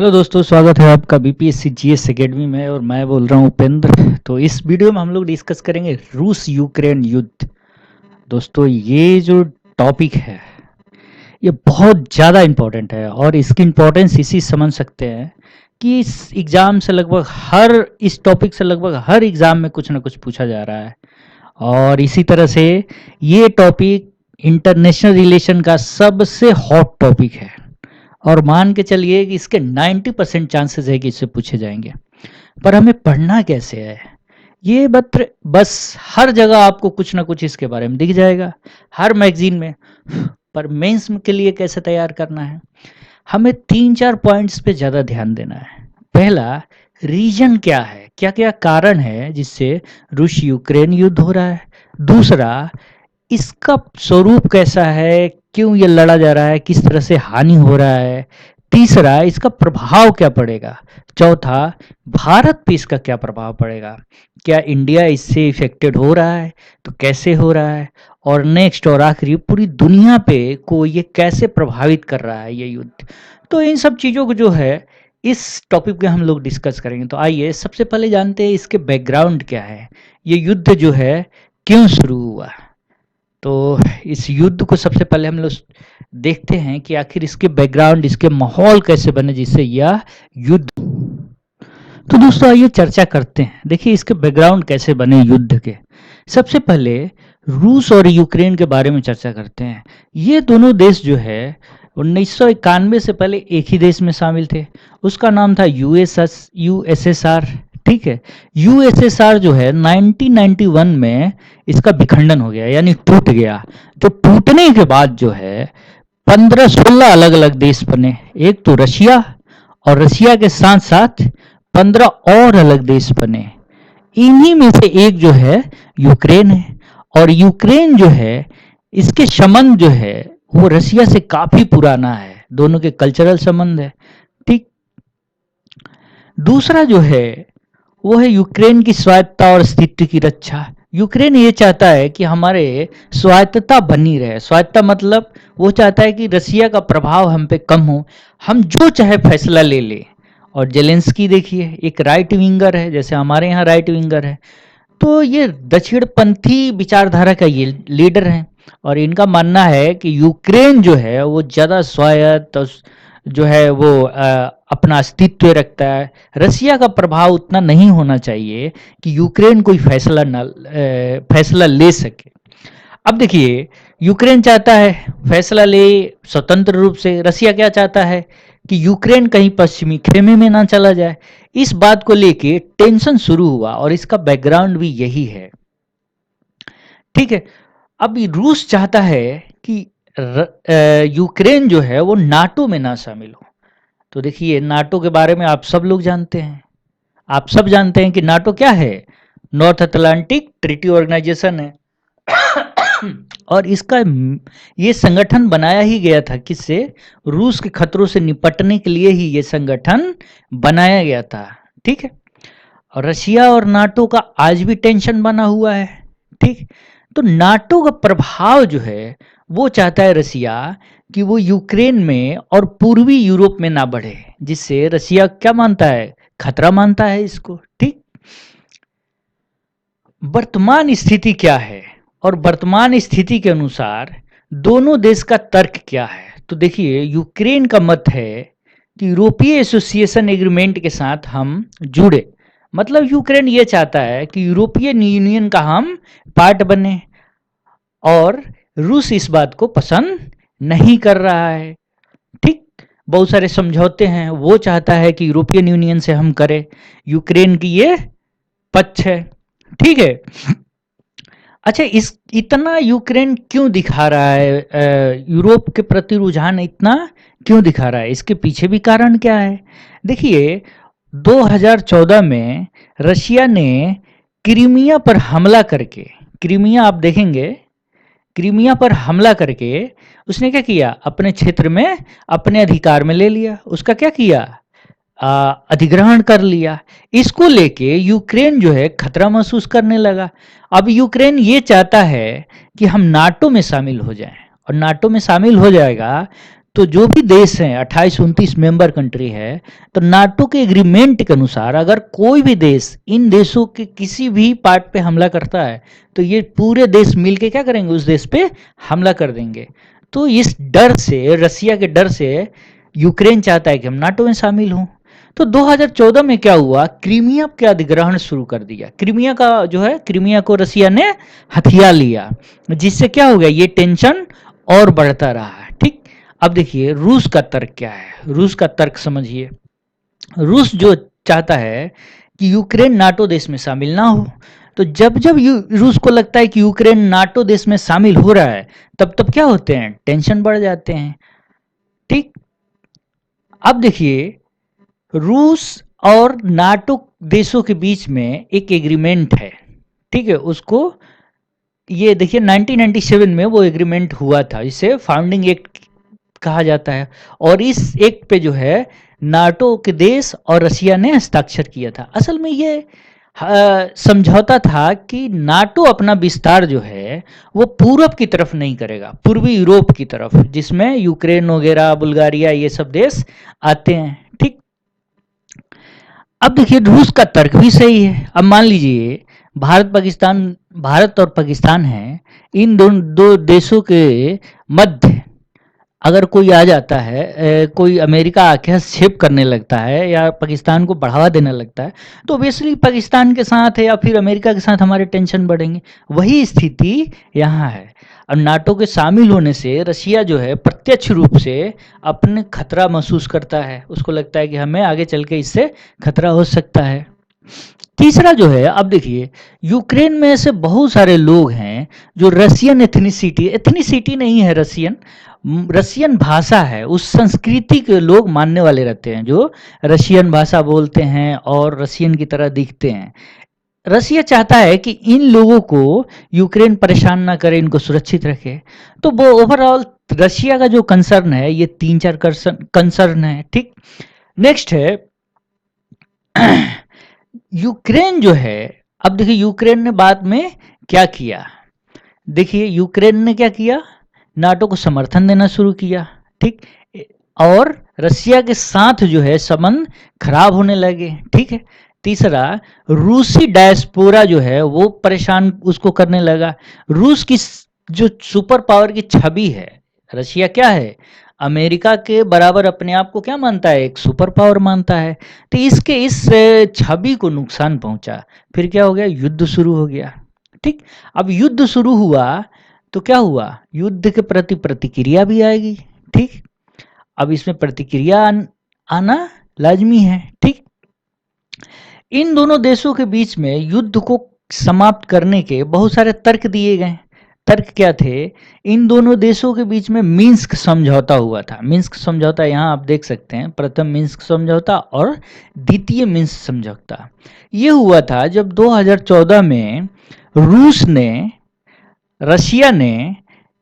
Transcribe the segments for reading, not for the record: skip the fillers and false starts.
Hello दोस्तों, स्वागत है आपका बीपीएससी जीएस एकेडमी में और मैं बोल रहा हूँ उपेंद्र। तो इस वीडियो में हम लोग डिस्कस करेंगे रूस यूक्रेन युद्ध। दोस्तों, ये जो टॉपिक है ये बहुत ज़्यादा इम्पोर्टेंट है और इसकी इम्पोर्टेंस इसी समझ सकते हैं कि इस टॉपिक से लगभग हर एग्ज़ाम में कुछ ना कुछ पूछा जा रहा है। और इसी तरह से ये टॉपिक इंटरनेशनल रिलेशन का सबसे हॉट टॉपिक है और मान के चलिए कि इसके 90% चांसेस है कि इससे पूछे जाएंगे। पर हमें पढ़ना कैसे है, ये बस हर जगह आपको कुछ ना कुछ इसके बारे में दिख जाएगा, हर मैगजीन में। पर मेंस के लिए कैसे तैयार करना है, हमें 3-4 पॉइंट्स पे ज़्यादा ध्यान देना है। पहला, रीजन क्या है, क्या क्या कारण है जिससे रूस यूक्रेन युद्ध हो रहा है। दूसरा, इसका स्वरूप कैसा है, क्यों ये लड़ा जा रहा है, किस तरह से हानि हो रहा है। तीसरा, इसका प्रभाव क्या पड़ेगा। चौथा, भारत पे इसका क्या प्रभाव पड़ेगा, क्या इंडिया इससे इफेक्टेड हो रहा है तो कैसे हो रहा है। और नेक्स्ट और आखिरी, पूरी दुनिया पे को ये कैसे प्रभावित कर रहा है ये युद्ध। तो इन सब चीज़ों को जो है इस टॉपिक पे हम लोग डिस्कस करेंगे। तो आइए सबसे पहले जानते हैं इसके बैकग्राउंड क्या है, ये युद्ध जो है क्यों शुरू हुआ। तो इस युद्ध को सबसे पहले हम लोग देखते हैं कि आखिर इसके बैकग्राउंड, इसके माहौल कैसे बने जिससे यह युद्ध। तो दोस्तों आइए चर्चा करते हैं। देखिए इसके बैकग्राउंड कैसे बने युद्ध के। सबसे पहले रूस और यूक्रेन के बारे में चर्चा करते हैं। ये दोनों देश जो है 1991 से पहले एक ही देश में शामिल थे, उसका नाम था यूएसएसआर। ठीक है, यूएसएसआर जो है 1991 में इसका विखंडन हो गया, यानी टूट गया। जो टूटने के बाद जो है 15-16 अलग अलग देश बने। एक तो रशिया, और रशिया के साथ साथ 15 और अलग देश बने। इन्हीं में से एक जो है यूक्रेन है। और यूक्रेन जो है इसके संबंध जो है वो रशिया से काफी पुराना है, दोनों के कल्चरल संबंध है। ठीक। दूसरा जो है वो है यूक्रेन की स्वायत्तता और अस्तित्व की रक्षा। यूक्रेन ये चाहता है कि हमारे स्वायत्तता बनी रहे। स्वायत्तता मतलब वो चाहता है कि रसिया का प्रभाव हम पे कम हो, हम जो चाहे फैसला ले ले। और जेलेंस्की देखिए एक राइट विंगर है, जैसे हमारे यहाँ राइट विंगर है। तो ये दक्षिणपंथी विचारधारा का ये लीडर हैं और इनका मानना है कि यूक्रेन जो है वो ज़्यादा स्वायत्त जो है वो अपना अस्तित्व रखता है। रसिया का प्रभाव उतना नहीं होना चाहिए कि यूक्रेन कोई फैसला ले सके। अब देखिए यूक्रेन चाहता है फैसला ले स्वतंत्र रूप से, रसिया क्या चाहता है कि यूक्रेन कहीं पश्चिमी खेमे में ना चला जाए। इस बात को लेके टेंशन शुरू हुआ और इसका बैकग्राउंड भी यही है। ठीक है, अब रूस चाहता है कि यूक्रेन जो है वो नाटो में ना शामिल हो। तो देखिए नाटो के बारे में आप सब लोग जानते हैं, आप सब जानते हैं कि नाटो क्या है, नॉर्थ अटलांटिक ट्रीटी ऑर्गेनाइजेशन है। और इसका ये संगठन बनाया ही गया था किससे, रूस के खतरों से निपटने के लिए ही ये संगठन बनाया गया था। ठीक है, और रशिया और नाटो का आज भी टेंशन बना हुआ है। ठीक, तो नाटो का प्रभाव जो है वो चाहता है रसिया कि वो यूक्रेन में और पूर्वी यूरोप में ना बढ़े, जिससे रसिया क्या मानता है, खतरा मानता है इसको। ठीक, वर्तमान स्थिति क्या है और वर्तमान स्थिति के अनुसार दोनों देश का तर्क क्या है। तो देखिए यूक्रेन का मत है कि यूरोपीय एसोसिएशन एग्रीमेंट के साथ हम जुड़े। मतलब यूक्रेन ये चाहता है कि यूरोपियन यूनियन का हम पार्ट बने, और रूस इस बात को पसंद नहीं कर रहा है। ठीक, बहुत सारे समझौते हैं, वो चाहता है कि यूरोपियन यूनियन से हम करें। यूक्रेन की ये पक्ष है। ठीक है, अच्छा इतना यूक्रेन क्यों दिखा रहा है, यूरोप के प्रति रुझान इतना क्यों दिखा रहा है, इसके पीछे भी कारण क्या है। देखिए 2014 में रशिया ने क्रीमिया पर हमला करके, क्रीमिया आप देखेंगे, क्रीमिया पर हमला करके उसने क्या किया, अपने क्षेत्र में अपने अधिकार में ले लिया। उसका क्या किया, अधिग्रहण कर लिया। इसको लेके यूक्रेन जो है खतरा महसूस करने लगा। अब यूक्रेन ये चाहता है कि हम नाटो में शामिल हो जाएं, और नाटो में शामिल हो जाएगा तो जो भी देश हैं 28-29 मेंबर कंट्री है, तो नाटो के एग्रीमेंट के अनुसार अगर कोई भी देश इन देशों के किसी भी पार्ट पे हमला करता है तो ये पूरे देश मिलके क्या करेंगे, उस देश पे हमला कर देंगे। तो इस डर से, रसिया के डर से यूक्रेन चाहता है कि हम नाटो में शामिल हों। तो 2014 में क्या हुआ, क्रीमिया के अधिग्रहण शुरू कर दिया। क्रीमिया का जो है, क्रीमिया को रसिया ने हथिया लिया, जिससे क्या हो गया, ये टेंशन और बढ़ता रहा। ठीक, अब देखिए रूस का तर्क क्या है। रूस का तर्क समझिए। रूस जो चाहता है कि यूक्रेन नाटो देश में शामिल ना हो, तो जब जब रूस को लगता है कि यूक्रेन नाटो देश में शामिल हो रहा है, तब तब क्या होते हैं, टेंशन बढ़ जाते हैं। ठीक, अब देखिए रूस और नाटो देशों के बीच में एक एग्रीमेंट है। ठीक है, उसको ये देखिए 1997 में वो एग्रीमेंट हुआ था, इसे फाउंडिंग एक्ट कहा जाता है। और इस एक्ट पे जो है नाटो के देश और रसिया ने हस्ताक्षर किया था। असल में ये समझौता था कि नाटो अपना विस्तार जो है वो पूरब की तरफ नहीं करेगा, पूर्वी यूरोप की तरफ, जिसमें यूक्रेन वगैरह, बुल्गारिया, ये सब देश आते हैं। ठीक, अब देखिए रूस का तर्क भी सही है। अब मान लीजिए भारत और पाकिस्तान है, इन दो देशों के मध्य अगर कोई आ जाता है, कोई अमेरिका आके हस्तक्षेप करने लगता है या पाकिस्तान को बढ़ावा देने लगता है, तो ऑब्वियसली पाकिस्तान के साथ है या फिर अमेरिका के साथ हमारे टेंशन बढ़ेंगे। वही स्थिति यहाँ है। और नाटो के शामिल होने से रसिया जो है प्रत्यक्ष रूप से अपने खतरा महसूस करता है, उसको लगता है कि हमें आगे चल के इससे खतरा हो सकता है। तीसरा जो है, अब देखिए यूक्रेन में ऐसे बहुत सारे लोग हैं जो रसियन एथनिसिटी नहीं है, रसियन भाषा है, उस संस्कृति के लोग मानने वाले रहते हैं, जो रशियन भाषा बोलते हैं और रसियन की तरह दिखते हैं। रसिया चाहता है कि इन लोगों को यूक्रेन परेशान ना करे, इनको सुरक्षित रखे। तो वो ओवरऑल रशिया का जो कंसर्न है, ये 3-4 कंसर्न है। ठीक, नेक्स्ट है यूक्रेन जो है। अब देखिए यूक्रेन ने बाद में क्या किया। देखिए यूक्रेन ने क्या किया, नाटो को समर्थन देना शुरू किया। ठीक, और रसिया के साथ जो है संबंध खराब होने लगे। ठीक है, तीसरा रूसी डायस्पोरा जो है वो परेशान उसको करने लगा। रूस की जो सुपर पावर की छवि है, रसिया क्या है, अमेरिका के बराबर अपने आप को क्या मानता है, एक सुपर पावर मानता है। तो इसके इस छवि को नुकसान पहुंचा। फिर क्या हो गया, युद्ध शुरू हो गया। ठीक, अब युद्ध शुरू हुआ तो क्या हुआ, युद्ध के प्रति प्रतिक्रिया भी आएगी। ठीक, अब इसमें प्रतिक्रिया आना लाजमी है। ठीक, इन दोनों देशों के बीच में युद्ध को समाप्त करने के बहुत सारे तर्क दिए गए। तर्क क्या थे, इन दोनों देशों के बीच में मिन्स्क समझौता हुआ था। मिन्स्क समझौता यहाँ आप देख सकते हैं, प्रथम मिन्स्क समझौता और द्वितीय मिन्स्क समझौता। ये हुआ था जब 2014 में रूस ने, रशिया ने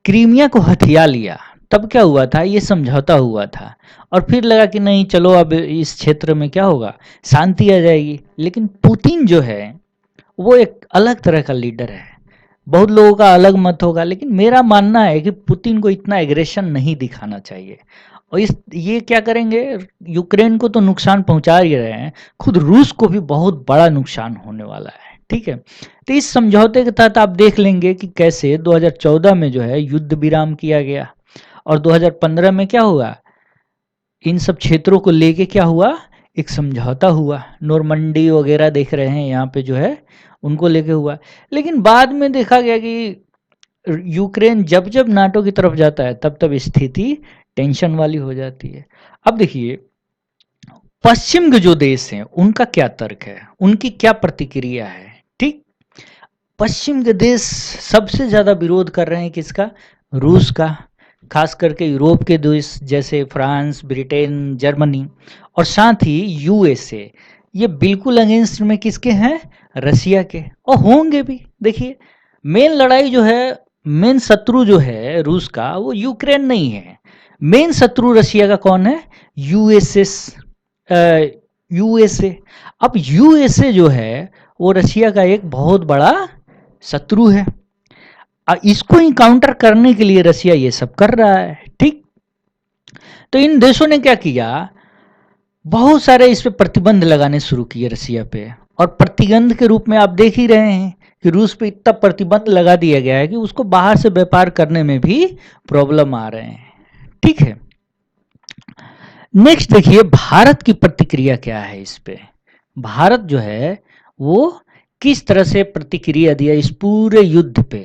क्रीमिया को हथिया लिया, तब क्या हुआ था, ये समझौता हुआ था। और फिर लगा कि नहीं चलो अब इस क्षेत्र में क्या होगा, शांति आ जाएगी। लेकिन पुतिन जो है वो एक अलग तरह का लीडर है। बहुत लोगों का अलग मत होगा, लेकिन मेरा मानना है कि पुतिन को इतना एग्रेशन नहीं दिखाना चाहिए। और ये क्या करेंगे, यूक्रेन को तो नुकसान पहुंचा ही रहे हैं, खुद रूस को भी बहुत बड़ा नुकसान होने वाला है। ठीक है, तो इस समझौते के तहत आप देख लेंगे कि कैसे 2014 में जो है युद्ध विराम किया गया और 2015 में क्या हुआ, इन सब क्षेत्रों को लेके क्या हुआ, एक समझौता हुआ। नॉर्मंडी वगैरह देख रहे हैं यहाँ पे जो है, उनको लेके हुआ। लेकिन बाद में देखा गया कि यूक्रेन जब जब नाटो की तरफ जाता है तब तब स्थिति टेंशन वाली हो जाती है। अब देखिए पश्चिम के जो देश हैं उनका क्या तर्क है, उनकी क्या प्रतिक्रिया है। ठीक, पश्चिम के देश सबसे ज़्यादा विरोध कर रहे हैं किसका, रूस का। खास करके यूरोप के देश जैसे फ्रांस, ब्रिटेन, जर्मनी और साथ ही यूएसए, ये बिल्कुल अगेंस्ट में किसके हैं, रसिया के, और होंगे भी। देखिए मेन लड़ाई जो है, मेन शत्रु जो है रूस का, वो यूक्रेन नहीं है। मेन शत्रु रसिया का कौन है, यूएसए। अब यूएसए जो है वो रसिया का एक बहुत बड़ा शत्रु है। इसको इनकाउंटर करने के लिए रसिया ये सब कर रहा है। ठीक, तो इन देशों ने क्या किया, बहुत सारे इस पे प्रतिबंध लगाने शुरू किए रसिया पे, और प्रतिबंध के रूप में आप देख ही रहे हैं कि रूस पे इतना प्रतिबंध लगा दिया गया है कि उसको बाहर से व्यापार करने में भी प्रॉब्लम आ रहे हैं। ठीक है, नेक्स्ट देखिए भारत की प्रतिक्रिया क्या है इस पे। भारत जो है वो किस तरह से प्रतिक्रिया दिया इस पूरे युद्ध पे।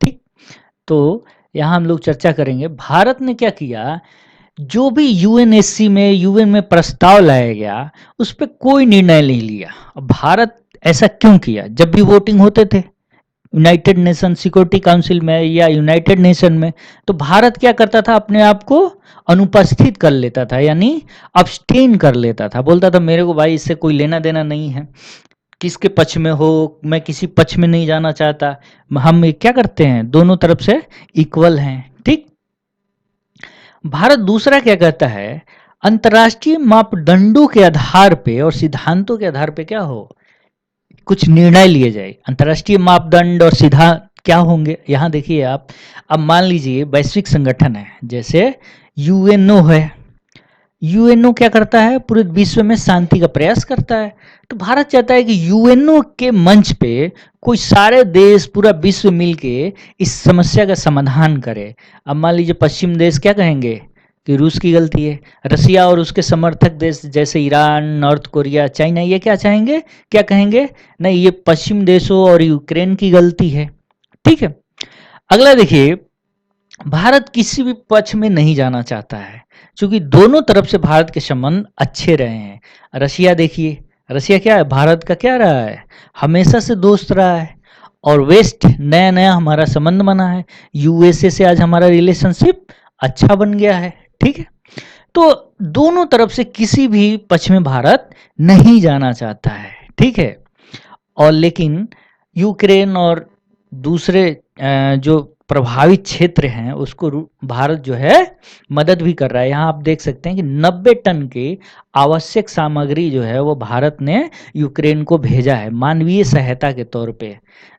ठीक, तो यहाँ हम लोग चर्चा करेंगे भारत ने क्या किया। जो भी यूएनएससी में यूएन में प्रस्ताव लाया गया उस पर कोई निर्णय नहीं लिया। अब भारत ऐसा क्यों किया, जब भी वोटिंग होते थे यूनाइटेड नेशन सिक्योरिटी काउंसिल में या यूनाइटेड नेशन में, तो भारत क्या करता था, अपने आप को अनुपस्थित कर लेता था, यानी अब्सटेन कर लेता था, बोलता था मेरे को भाई इससे कोई लेना देना नहीं है, किसके पक्ष में हो, मैं किसी पक्ष में नहीं जाना चाहता। हम क्या करते हैं, दोनों तरफ से इक्वल हैं। ठीक, भारत दूसरा क्या कहता है, अंतर्राष्ट्रीय मापदंडों के आधार पे और सिद्धांतों के आधार पे क्या हो, कुछ निर्णय लिए जाए। अंतर्राष्ट्रीय मापदंड और सिद्धांत क्या होंगे, यहाँ देखिए आप। अब मान लीजिए वैश्विक संगठन है, जैसे यूएनओ है, यूएनओ क्या करता है, पूरे विश्व में शांति का प्रयास करता है। तो भारत चाहता है कि यूएनओ के मंच पे कोई सारे देश, पूरा विश्व मिलके इस समस्या का समाधान करे। अब मान लीजिए पश्चिम देश क्या कहेंगे कि रूस की गलती है, रसिया और उसके समर्थक देश जैसे ईरान, नॉर्थ कोरिया, चाइना, ये क्या चाहेंगे, क्या कहेंगे, नहीं ये पश्चिम देशों और यूक्रेन की गलती है। ठीक है, अगला देखिए, भारत किसी भी पक्ष में नहीं जाना चाहता है, क्योंकि दोनों तरफ से भारत के संबंध अच्छे रहे हैं। रशिया देखिए, रशिया क्या है, भारत का क्या रहा है, हमेशा से दोस्त रहा है, और वेस्ट नया नया हमारा संबंध बना है, यूएसए से आज हमारा रिलेशनशिप अच्छा बन गया है। ठीक है, तो दोनों तरफ से किसी भी पक्ष में भारत नहीं जाना चाहता है। ठीक है, और लेकिन यूक्रेन और दूसरे जो प्रभावित क्षेत्र हैं उसको भारत जो है मदद भी कर रहा है। यहाँ आप देख सकते हैं कि 90 टन के आवश्यक सामग्री जो है वो भारत ने यूक्रेन को भेजा है मानवीय सहायता के तौर पे।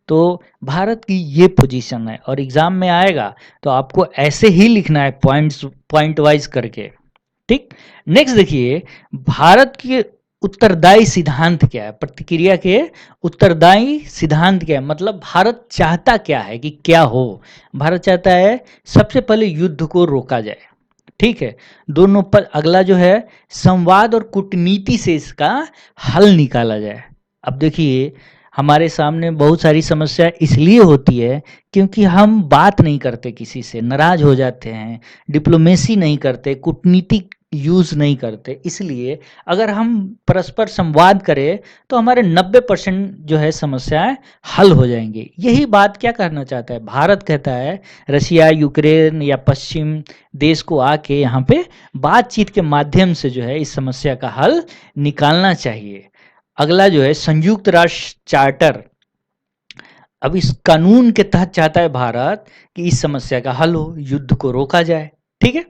तो भारत की ये पोजीशन है, और एग्जाम में आएगा तो आपको ऐसे ही लिखना है पॉइंट वाइज करके। ठीक, नेक्स्ट देखिए, भारत के उत्तरदायी सिद्धांत क्या है, प्रतिक्रिया के उत्तरदायी सिद्धांत क्या है, मतलब भारत चाहता क्या है कि क्या हो। भारत चाहता है सबसे पहले युद्ध को रोका जाए। ठीक है, दोनों पर अगला जो है संवाद और कूटनीति से इसका हल निकाला जाए। अब देखिए हमारे सामने बहुत सारी समस्या इसलिए होती है क्योंकि हम बात नहीं करते, किसी से नाराज हो जाते हैं, डिप्लोमेसी नहीं करते, कूटनीतिक यूज नहीं करते। इसलिए अगर हम परस्पर संवाद करें तो हमारे 90% जो है समस्याएं हल हो जाएंगी। यही बात क्या करना चाहता है भारत, कहता है रशिया, यूक्रेन या पश्चिम देश को आके यहाँ पे बातचीत के माध्यम से जो है इस समस्या का हल निकालना चाहिए। अगला जो है संयुक्त राष्ट्र चार्टर, अब इस कानून के तहत चाहता है भारत कि इस समस्या का हल हो, युद्ध को रोका जाए। ठीक है,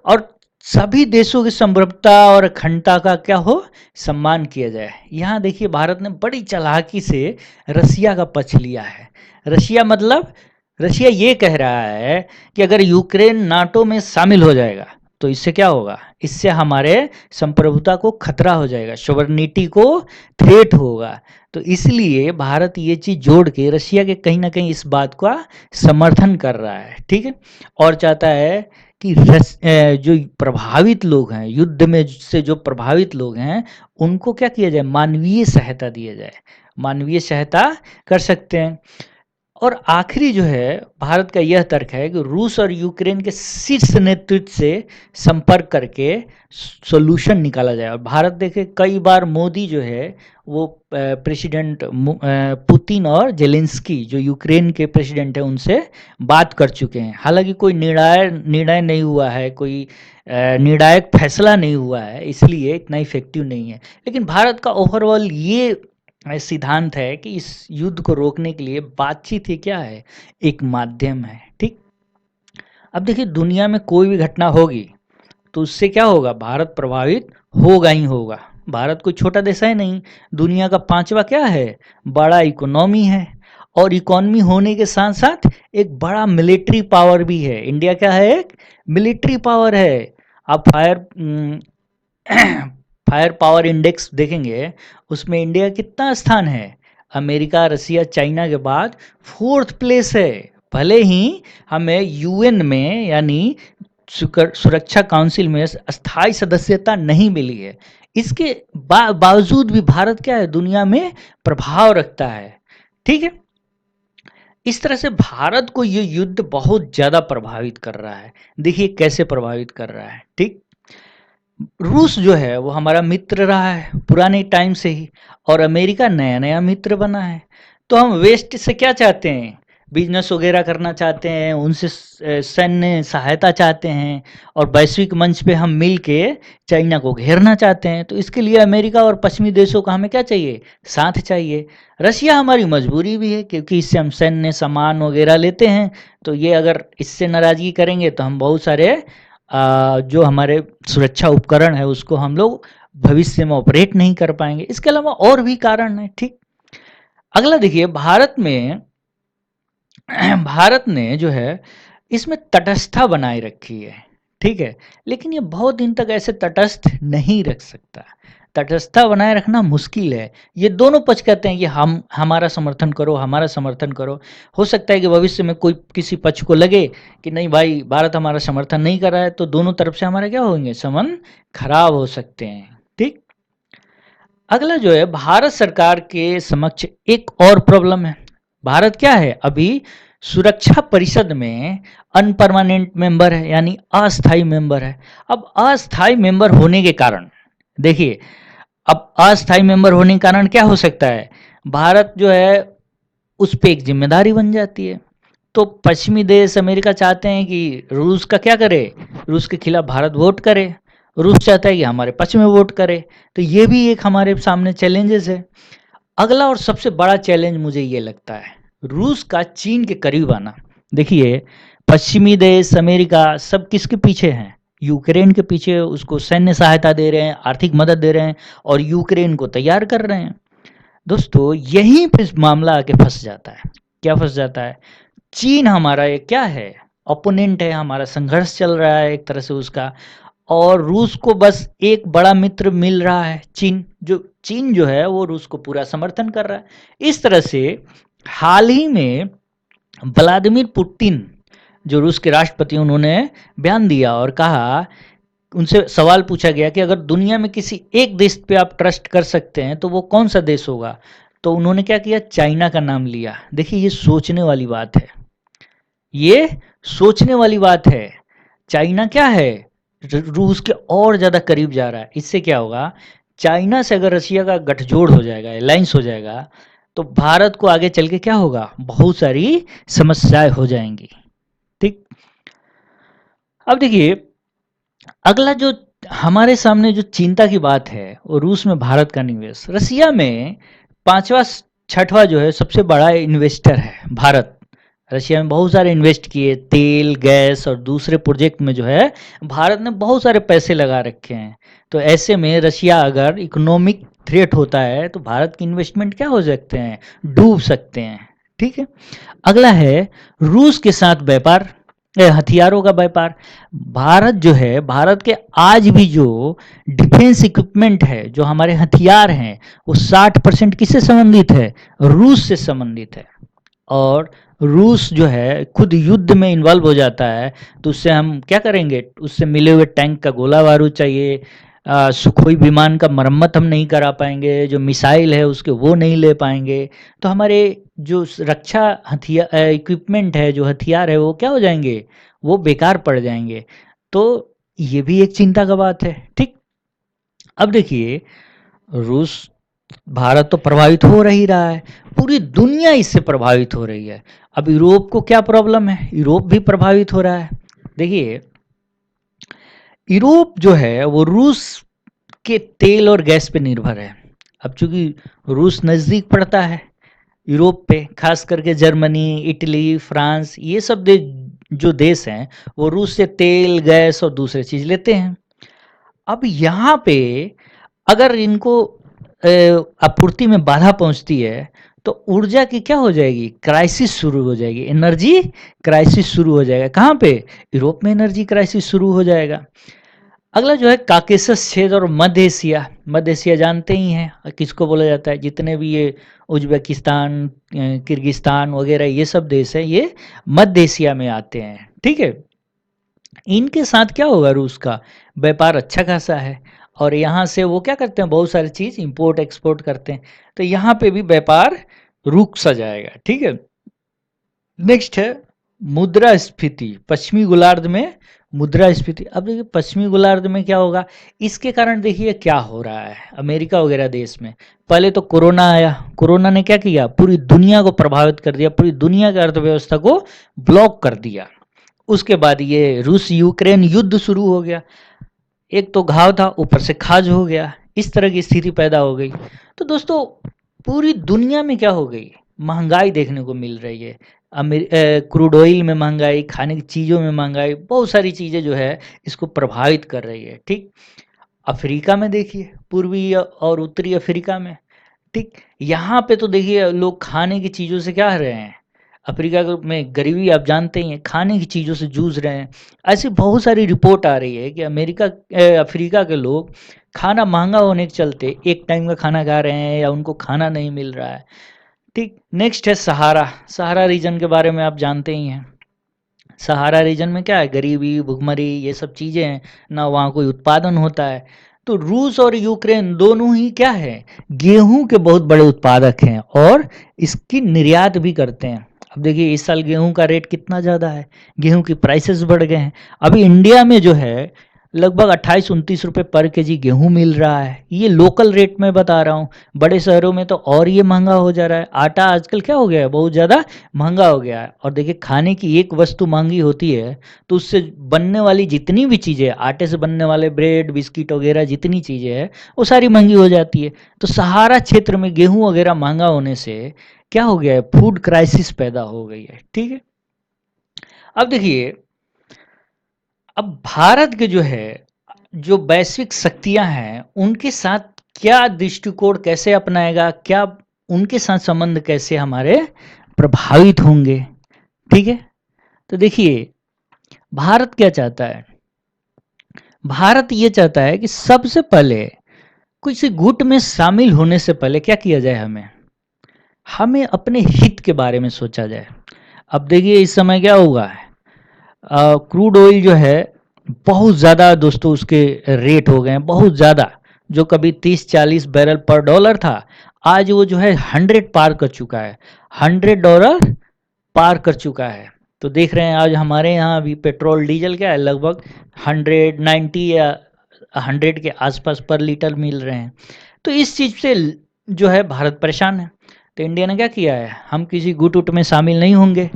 और सभी देशों की संप्रभुता और अखंडता का क्या हो, सम्मान किया जाए। यहाँ देखिए भारत ने बड़ी चालाकी से रसिया का पक्ष लिया है। रसिया मतलब रसिया ये कह रहा है कि अगर यूक्रेन नाटो में शामिल हो जाएगा तो इससे क्या होगा, इससे हमारे संप्रभुता को खतरा हो जाएगा, सॉवरेनिटी को थ्रेट होगा। तो इसलिए भारत ये चीज़ जोड़ के रशिया के कहीं ना कहीं इस बात का समर्थन कर रहा है। ठीक है, और चाहता है कि जो प्रभावित लोग हैं, युद्ध में से जो प्रभावित लोग हैं उनको क्या किया जाए, मानवीय सहायता दिया जाए, मानवीय सहायता कर सकते हैं। और आखिरी जो है भारत का यह तर्क है कि रूस और यूक्रेन के शीर्ष नेतृत्व से संपर्क करके सॉल्यूशन निकाला जाए। और भारत देखे कई बार मोदी जो है वो प्रेसिडेंट पुतिन और जेलेंस्की जो यूक्रेन के प्रेसिडेंट है उनसे बात कर चुके हैं। हालांकि कोई निर्णय नहीं हुआ है, कोई निर्णायक फैसला नहीं हुआ है, इसलिए इतना इफेक्टिव नहीं है। लेकिन भारत का ओवरऑल ये सिद्धांत है कि इस युद्ध को रोकने के लिए बातचीत ही क्या है, एक माध्यम है। ठीक, अब देखिए दुनिया में कोई भी घटना होगी तो उससे क्या होगा, भारत प्रभावित होगा ही होगा। भारत कोई छोटा देश है नहीं, दुनिया का 5वां क्या है, बड़ा इकोनॉमी है, और इकोनॉमी होने के साथ साथ एक बड़ा मिलिट्री पावर भी है। इंडिया क्या है, एक मिलिट्री पावर है। आप फायर पावर इंडेक्स देखेंगे, उसमें इंडिया कितना स्थान है? अमेरिका, रसिया, चाइना के बाद 4th प्लेस है। भले ही हमें यूएन में यानी सुरक्षा काउंसिल में स्थायी सदस्यता नहीं मिली है, इसके बावजूद भी भारत क्या है, दुनिया में प्रभाव रखता है। ठीक है, इस तरह से भारत को ये युद्ध बहुत ज़्यादा प्रभावित कर रहा है। देखिए कैसे प्रभावित कर रहा है। ठीक, रूस जो है वो हमारा मित्र रहा है पुराने टाइम से ही, और अमेरिका नया नया मित्र बना है। तो हम वेस्ट से क्या चाहते हैं? बिजनेस वगैरह करना चाहते हैं, उनसे सैन्य सहायता चाहते हैं, और वैश्विक मंच पे हम मिल के चाइना को घेरना चाहते हैं। तो इसके लिए अमेरिका और पश्चिमी देशों का हमें क्या चाहिए? साथ चाहिए। रशिया हमारी मजबूरी भी है, क्योंकि इससे हम सैन्य सामान वगैरह लेते हैं। तो ये अगर इससे नाराज़गी करेंगे तो हम बहुत सारे जो हमारे सुरक्षा उपकरण है उसको हम लोग भविष्य में ऑपरेट नहीं कर पाएंगे। इसके अलावा और भी कारण है। ठीक, अगला देखिए, भारत ने जो है इसमें तटस्थता बनाए रखी है। ठीक है, लेकिन ये बहुत दिन तक ऐसे तटस्थ नहीं रख सकता। तटस्थता बनाए रखना मुश्किल है। ये दोनों पक्ष कहते हैं कि हम हमारा समर्थन करो, हमारा समर्थन करो। हो सकता है कि भविष्य में कोई किसी पक्ष को लगे कि नहीं भाई, भारत हमारा समर्थन नहीं कर रहा है, तो दोनों तरफ से हमारे क्या होंगे, संबंध खराब हो सकते हैं। ठीक, अगला जो है, भारत सरकार के समक्ष एक और प्रॉब्लम है। भारत क्या है, अभी सुरक्षा परिषद में अनपरमानेंट मेंबर है, यानी अस्थाई मेंबर है। अब अस्थाई मेंबर होने के कारण देखिए, अब अस्थाई मेंबर होने के कारण क्या हो सकता है, भारत जो है उस पर एक जिम्मेदारी बन जाती है। तो पश्चिमी देश अमेरिका चाहते हैं कि रूस का क्या करे, रूस के खिलाफ भारत वोट करे। रूस चाहता है कि हमारे पक्ष में वोट करे। तो ये भी एक हमारे सामने चैलेंजेस है। अगला और सबसे बड़ा चैलेंज मुझे ये लगता है, रूस का चीन के करीब आना। देखिए, पश्चिमी देश अमेरिका सब किसके पीछे हैं? यूक्रेन के पीछे। उसको सैन्य सहायता दे रहे हैं, आर्थिक मदद दे रहे हैं, और यूक्रेन को तैयार कर रहे हैं। दोस्तों, यहीं पे मामला आके फंस जाता है। क्या फंस जाता है? चीन हमारा ये क्या है, ओपोनेंट है, हमारा संघर्ष चल रहा है एक तरह से उसका, और रूस को बस एक बड़ा मित्र मिल रहा है, चीन जो है वो रूस को पूरा समर्थन कर रहा है। इस तरह से हाल ही में व्लादिमीर पुतिन जो रूस के राष्ट्रपति, उन्होंने बयान दिया और कहा, उनसे सवाल पूछा गया कि अगर दुनिया में किसी एक देश पे आप ट्रस्ट कर सकते हैं तो वो कौन सा देश होगा? तो उन्होंने क्या किया, चाइना का नाम लिया। देखिए, ये सोचने वाली बात है, ये सोचने वाली बात है। चाइना क्या है, रूस के और ज़्यादा करीब जा रहा है। इससे क्या होगा, चाइना से अगर रशिया का गठजोड़ हो जाएगा, अलायंस हो जाएगा, तो भारत को आगे चल के क्या होगा, बहुत सारी समस्याएं हो जाएंगी। ठीक, अब देखिए, अगला जो हमारे सामने जो चिंता की बात है वो रूस में भारत का निवेश। रसिया में पांचवा छठवां जो है सबसे बड़ा इन्वेस्टर है भारत। रशिया में बहुत सारे इन्वेस्ट किए, तेल, गैस और दूसरे प्रोजेक्ट में जो है भारत ने बहुत सारे पैसे लगा रखे हैं। तो ऐसे में रशिया अगर इकोनॉमिक थ्रेट होता है तो भारत के इन्वेस्टमेंट क्या हो सकते हैं, डूब सकते हैं। ठीक है, अगला है रूस के साथ व्यापार, हथियारों का व्यापार। भारत जो है, भारत के आज भी जो डिफेंस इक्विपमेंट है, जो हमारे हथियार हैं, वो 60% किससे संबंधित है, रूस से संबंधित है। और रूस जो है खुद युद्ध में इन्वॉल्व हो जाता है, तो उससे हम क्या करेंगे, उससे मिले हुए टैंक का गोला बारूद चाहिए, सुखोई विमान का मरम्मत हम नहीं करा पाएंगे, जो मिसाइल है उसके वो नहीं ले पाएंगे। तो हमारे जो रक्षा हथियार इक्विपमेंट है, जो हथियार है, वो क्या हो जाएंगे, वो बेकार पड़ जाएंगे। तो ये भी एक चिंता का बात है। ठीक, अब देखिए, रूस भारत तो प्रभावित हो ही रहा है, पूरी दुनिया इससे प्रभावित हो रही है। अब यूरोप को क्या प्रॉब्लम है, यूरोप भी प्रभावित हो रहा है। देखिए, यूरोप जो है वो रूस के तेल और गैस पे निर्भर है। अब चूंकि रूस नज़दीक पड़ता है यूरोप पे, खास करके जर्मनी, इटली, फ्रांस, ये सब जो देश हैं वो रूस से तेल, गैस और दूसरे चीज़ लेते हैं। अब यहाँ पे अगर इनको आपूर्ति में बाधा पहुंचती है तो ऊर्जा की क्या हो जाएगी, क्राइसिस शुरू हो जाएगी, एनर्जी क्राइसिस शुरू हो जाएगा। कहाँ पे, यूरोप में एनर्जी क्राइसिस शुरू हो जाएगा। अगला जो है काकेशस क्षेत्र और मध्य एशिया। मध्य एशिया जानते ही हैं किसको बोला जाता है, जितने भी ये उज्बेकिस्तान, किर्गिस्तान वगैरह ये सब देश है, ये मध्य एशिया में आते हैं। ठीक है, इनके साथ क्या होगा, रूस का व्यापार अच्छा खासा है और यहाँ से वो क्या करते हैं, बहुत सारी चीज़ इंपोर्ट एक्सपोर्ट करते हैं, तो यहाँ पे भी व्यापार रुक सा जाएगा। ठीक है, नेक्स्ट है मुद्रास्फीति, पश्चिमी गोलार्ध में मुद्रास्फीति। अब देखिए पश्चिमी गोलार्ध में क्या होगा, इसके कारण देखिए क्या हो रहा है अमेरिका वगैरह देश में। पहले तो कोरोना आया, कोरोना ने क्या किया, पूरी दुनिया को प्रभावित कर दिया, पूरी दुनिया की अर्थव्यवस्था को ब्लॉक कर दिया। उसके बाद ये रूस यूक्रेन युद्ध शुरू हो गया, एक तो घाव था ऊपर से खाज हो गया, इस तरह की स्थिति पैदा हो गई। तो दोस्तों पूरी दुनिया में क्या हो गई, महंगाई देखने को मिल रही है। क्रूड ऑयल में महंगाई, खाने की चीज़ों में महंगाई, बहुत सारी चीज़ें जो है इसको प्रभावित कर रही है। ठीक, अफ्रीका में देखिए, पूर्वी और उत्तरी अफ्रीका में, ठीक, यहाँ पे तो देखिए लोग खाने की चीज़ों से क्या रहे हैं, अफ्रीका में गरीबी आप जानते ही हैं, खाने की चीज़ों से जूझ रहे हैं। ऐसी बहुत सारी रिपोर्ट आ रही है कि अफ्रीका के लोग खाना महंगा होने के चलते एक टाइम का खाना खा रहे हैं या उनको खाना नहीं मिल रहा है। ठीक, नेक्स्ट है सहारा। सहारा रीजन के बारे में आप जानते ही हैं, सहारा रीजन में क्या है, गरीबी, भुखमरी, ये सब चीज़ें हैं, ना वहाँ कोई उत्पादन होता है। तो रूस और यूक्रेन दोनों ही क्या है, गेहूं के बहुत बड़े उत्पादक हैं और इसकी निर्यात भी करते हैं। अब देखिए इस साल गेहूं का रेट कितना ज़्यादा है, गेहूं की प्राइसेस बढ़ गए हैं। अभी इंडिया में जो है लगभग 28-29 रुपये पर केजी गेहूं मिल रहा है, ये लोकल रेट में बता रहा हूँ। बड़े शहरों में तो और ये महंगा हो जा रहा है। आटा आजकल क्या हो गया है, बहुत ज़्यादा महंगा हो गया है। और देखिए खाने की एक वस्तु महंगी होती है तो उससे बनने वाली जितनी भी चीज़ें, आटे से बनने वाले ब्रेड, बिस्किट वगैरह जितनी चीज़ें हैं वो सारी महंगी हो जाती है। तो सहारा क्षेत्र में गेहूं वगैरह महंगा होने से क्या हो गया है, फूड क्राइसिस पैदा हो गई है। ठीक है, अब देखिए, अब भारत के जो है, जो वैश्विक शक्तियां हैं उनके साथ क्या दृष्टिकोण कैसे अपनाएगा, क्या उनके साथ संबंध कैसे हमारे प्रभावित होंगे। ठीक है, तो देखिए भारत क्या चाहता है, भारत ये चाहता है कि सबसे पहले किसी गुट में शामिल होने से पहले क्या किया जाए, हमें हमें अपने हित के बारे में सोचा जाए। अब देखिए इस समय क्या हुआ है, क्रूड ऑयल जो है बहुत ज़्यादा दोस्तों उसके रेट हो गए हैं बहुत ज़्यादा। जो कभी 30-40 बैरल पर डॉलर था, आज वो जो है 100 पार कर चुका है, $100 पार कर चुका है। तो देख रहे हैं आज हमारे यहाँ अभी पेट्रोल डीजल क्या है, लगभग 190 या 100 के आसपास पर लीटर मिल रहे हैं। तो इस चीज़ से जो है भारत परेशान है। तो इंडिया ने क्या किया है, हम किसी गुट उट में शामिल नहीं होंगे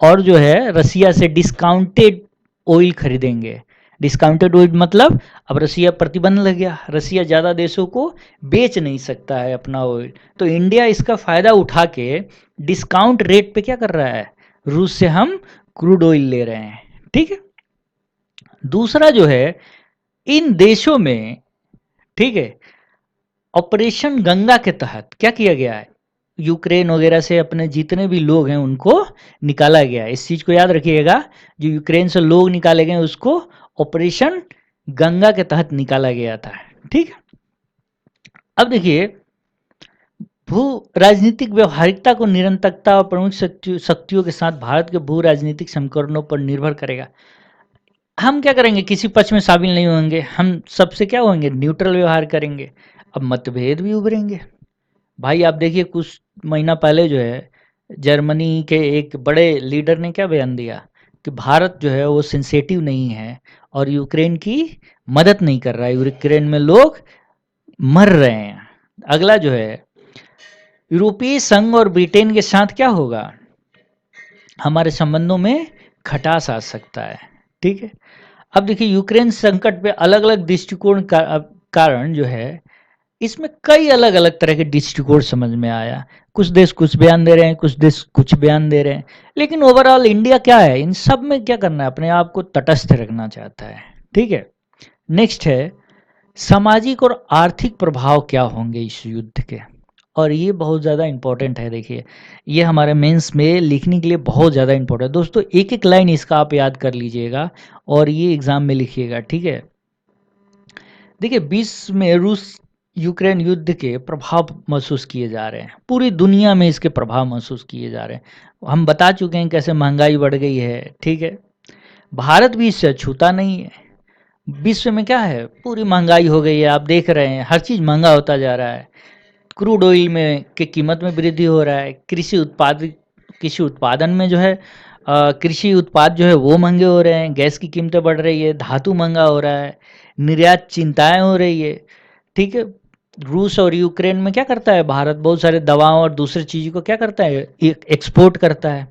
और जो है रसिया से डिस्काउंटेड ऑयल खरीदेंगे। डिस्काउंटेड ऑयल मतलब अब रसिया प्रतिबंध लग गया, रसिया ज़्यादा देशों को बेच नहीं सकता है अपना ऑयल, तो इंडिया इसका फ़ायदा उठा के डिस्काउंट रेट पे क्या कर रहा है, रूस से हम क्रूड ऑयल ले रहे हैं। ठीक है, दूसरा जो है इन देशों में, ठीक है, ऑपरेशन गंगा के तहत क्या किया गया है, यूक्रेन वगैरह से अपने जितने भी लोग हैं उनको निकाला गया है। इस चीज़ को याद रखिएगा, जो यूक्रेन से लोग निकाले गए उसको ऑपरेशन गंगा के तहत निकाला गया था। ठीक है, अब देखिए भू राजनीतिक व्यवहारिकता को निरंतरता और प्रमुख शक्तियों के साथ भारत के भू राजनीतिक समीकरणों पर निर्भर करेगा। हम क्या करेंगे, किसी पक्ष में शामिल नहीं होंगे, हम सबसे क्या होंगे, न्यूट्रल व्यवहार करेंगे। अब मतभेद भी उभरेंगे। भाई आप देखिए कुछ महीना पहले जो है जर्मनी के एक बड़े लीडर ने क्या बयान दिया कि भारत जो है वो सेंसेटिव नहीं है और यूक्रेन की मदद नहीं कर रहा है, यूक्रेन में लोग मर रहे हैं। अगला जो है यूरोपीय संघ और ब्रिटेन के साथ क्या होगा, हमारे संबंधों में खटास आ सकता है। ठीक है, अब देखिए यूक्रेन संकट पे अलग अलग दृष्टिकोण का कारण जो है, इसमें कई अलग अलग तरह के दृष्टिकोण समझ में आया। कुछ देश कुछ बयान दे रहे हैं, कुछ देश कुछ बयान दे रहे हैं, लेकिन ओवरऑल इंडिया क्या है, इन सब में क्या करना है, अपने आप को तटस्थ रखना चाहता है। ठीक है, नेक्स्ट है सामाजिक और आर्थिक प्रभाव क्या होंगे इस युद्ध के, और ये बहुत ज़्यादा इम्पोर्टेंट है। देखिए ये हमारे मेंस में लिखने के लिए बहुत ज़्यादा इम्पोर्टेंट है दोस्तों, एक एक लाइन इसका आप याद कर लीजिएगा और ये एग्ज़ाम में लिखिएगा। ठीक है, देखिए, विश्व में रूस यूक्रेन युद्ध के प्रभाव महसूस किए जा रहे हैं। पूरी दुनिया में इसके प्रभाव महसूस किए जा रहे हैं। हम बता चुके हैं कैसे महँगाई बढ़ गई है, ठीक है? भारत भी इससे अछूता नहीं है। विश्व में क्या है? पूरी महँगाई हो गई है, आप देख रहे हैं, हर चीज़ महँगा होता जा रहा है। क्रूड ऑयल में की कीमत में वृद्धि हो रहा है, कृषि उत्पादन में जो है कृषि उत्पाद जो है वो महँगे हो रहे हैं, गैस की कीमतें बढ़ रही है, धातु महँगा हो रहा है, निर्यात चिंताएँ हो रही है, ठीक है? रूस और यूक्रेन में क्या करता है भारत? बहुत सारे दवाओं और दूसरी चीज़ों को क्या करता है? एक्सपोर्ट करता है।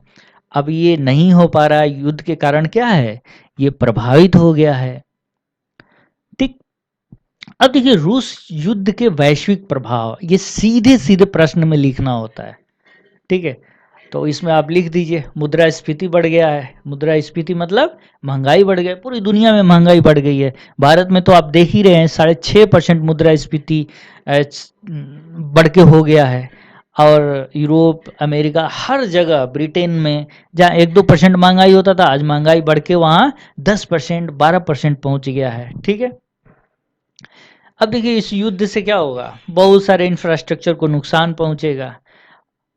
अब ये नहीं हो पा रहा है, युद्ध के कारण क्या है? ये प्रभावित हो गया है, ठीक? अब देखिए, रूस युद्ध के वैश्विक प्रभाव, ये सीधे-सीधे प्रश्न में लिखना होता है, ठीक है? तो इसमें आप लिख दीजिए, मुद्रास्फीति बढ़ गया है। मुद्रास्फीति मतलब महँगाई बढ़ गई, पूरी दुनिया में महँगाई बढ़ गई है। भारत में तो आप देख ही रहे हैं 6.5% मुद्रास्फीति बढ़ के हो गया है। और यूरोप, अमेरिका, हर जगह, ब्रिटेन में जहाँ 1-2% महँगाई होता था, आज महँगाई बढ़ के वहाँ 10%, 12% पहुँच गया है, ठीक है? अब देखिए, इस युद्ध से क्या होगा? बहुत सारे इंफ्रास्ट्रक्चर को नुकसान पहुँचेगा,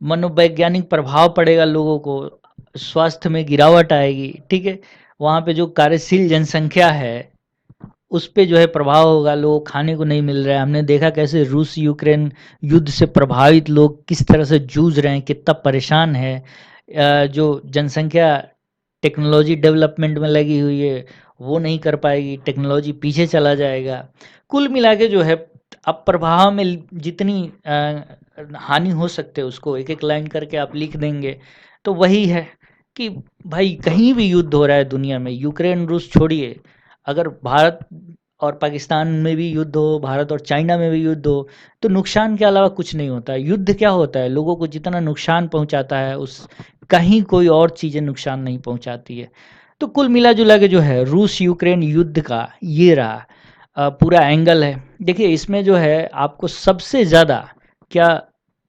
मनोवैज्ञानिक प्रभाव पड़ेगा लोगों को, स्वास्थ्य में गिरावट आएगी, ठीक है? वहाँ पे जो कार्यशील जनसंख्या है, उस पे जो है प्रभाव होगा, लोगों को खाने को नहीं मिल रहा है। हमने देखा कैसे रूस-यूक्रेन युद्ध से प्रभावित लोग किस तरह से जूझ रहे हैं, कितना परेशान है। जो जनसंख्या टेक्नोलॉजी डेवलपमेंट में लगी हुई है, वो नहीं कर पाएगी, टेक्नोलॉजी पीछे चला जाएगा। कुल मिला के जो है, अब प्रभाव में जितनी हानि हो सकते है उसको एक-एक लाइन करके आप लिख देंगे, तो वही है कि भाई कहीं भी युद्ध हो रहा है दुनिया में, यूक्रेन रूस छोड़िए, अगर भारत और पाकिस्तान में भी युद्ध हो, भारत और चाइना में भी युद्ध हो, तो नुकसान के अलावा कुछ नहीं होता है। युद्ध क्या होता है? लोगों को जितना नुकसान पहुँचाता है, उस कहीं कोई और चीज़ें नुकसान नहीं पहुँचाती है। तो कुल मिला-जुला के जो है रूस-यूक्रेन युद्ध का ये रहा पूरा एंगल है। देखिए, इसमें जो है आपको सबसे ज़्यादा क्या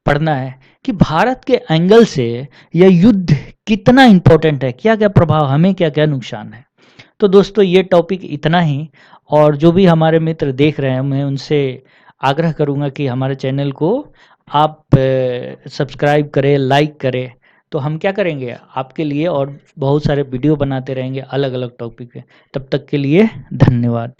पढ़ना है कि भारत के एंगल से यह युद्ध कितना इम्पोर्टेंट है, क्या-क्या प्रभाव, हमें क्या-क्या नुकसान है। तो दोस्तों, ये टॉपिक इतना ही, और जो भी हमारे मित्र देख रहे हैं, मैं उनसे आग्रह करूँगा कि हमारे चैनल को आप सब्सक्राइब करें, लाइक करें। तो हम क्या करेंगे, आपके लिए और बहुत सारे वीडियो बनाते रहेंगे अलग-अलग टॉपिक पे। तब तक के लिए धन्यवाद।